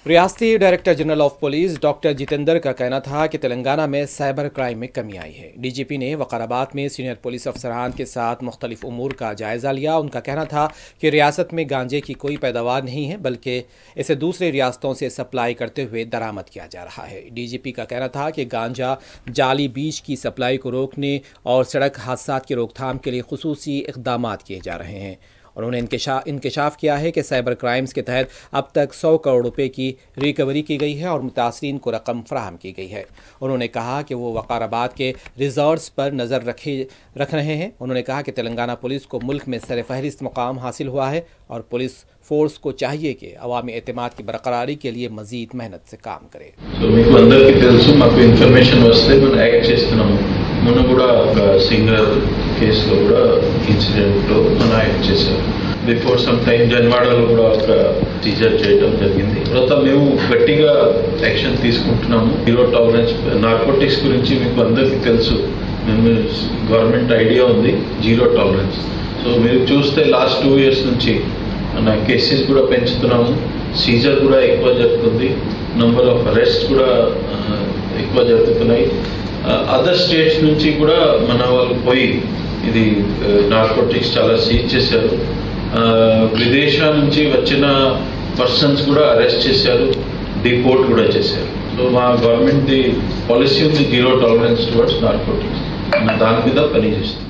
रियासती director general of police doctor Jitendra का कहना था कि तेलंगाना में साइबर क्राइम में कमी आई है। डीजीपी ने वकाराबाद में सीनियर पुलिस अफसरान के साथ मुख्तलिफ उमूर का जायज़ा लिया। उनका कहना था कि रियासत में गांजे की कोई पैदावार नहीं है, बल्कि इसे दूसरे रियासतों से सप्लाई करते हुए दरामद किया जा रहा है। डीजीपी का कहना था कि गांजा जाली बीज की सप्लाई को रोकने और सड़क हादसा की रोकथाम के लिए खुसूसी इक़दामात किए जा रहे हैं। उन्होंने इंकशाफ किया है कि साइबर क्राइम्स के तहत अब तक 100 करोड़ रुपए की रिकवरी की गई है और मुतासरीन को रकम फराहम की गई है। उन्होंने कहा कि वो वकाराबाद के रिजॉर्ट्स पर नज़र रख रहे हैं। उन्होंने कहा कि तेलंगाना पुलिस को मुल्क में सरफहरिस्त मुकाम हासिल हुआ है और पुलिस फोर्स को चाहिए कि अवामी एतमाद की बरकरारी के लिए मजीद मेहनत से काम करे। మొన్న కూడా ఒక సింగర్ కేసులో కూడా ఇన్సిడెంట్లో మన యాక్ట్ చేశారు. బిఫోర్ సమ్ టైం జన్వాడలో కూడా ఒక సీజర్ చేయడం జరిగింది. తర్వాత మేము గట్టిగా యాక్షన్ తీసుకుంటున్నాము. జీరో టాలరెన్స్ నార్కోటిక్స్ గురించి మీకు అందరికీ తెలుసు. మేము గవర్నమెంట్ ఐడియా ఉంది జీరో టాలరెన్స్. సో మీరు చూస్తే లాస్ట్ 2 years నుంచి మన కేసెస్ కూడా పెంచుతున్నాము. సీజర్ కూడా ఎక్కువ జరుగుతుంది. నంబర్ ఆఫ్ అరెస్ట్ కూడా ఎక్కువ జరుగుతున్నాయి. అదర్ స్టేట్స్ నుంచి కూడా మన వాళ్ళు పోయి ఇది నార్కోటిక్స్ చాలా సీజ్ చేశారు. విదేశాల నుంచి వచ్చిన పర్సన్స్ కూడా అరెస్ట్ చేశారు, డిపోర్ట్ కూడా చేశారు. సో మా గవర్నమెంట్ ది పాలసీ ఉంది జీరో టాలరెన్స్ టువర్డ్స్ నార్కోటిక్స్. దాని మీద పనిచేస్తుంది.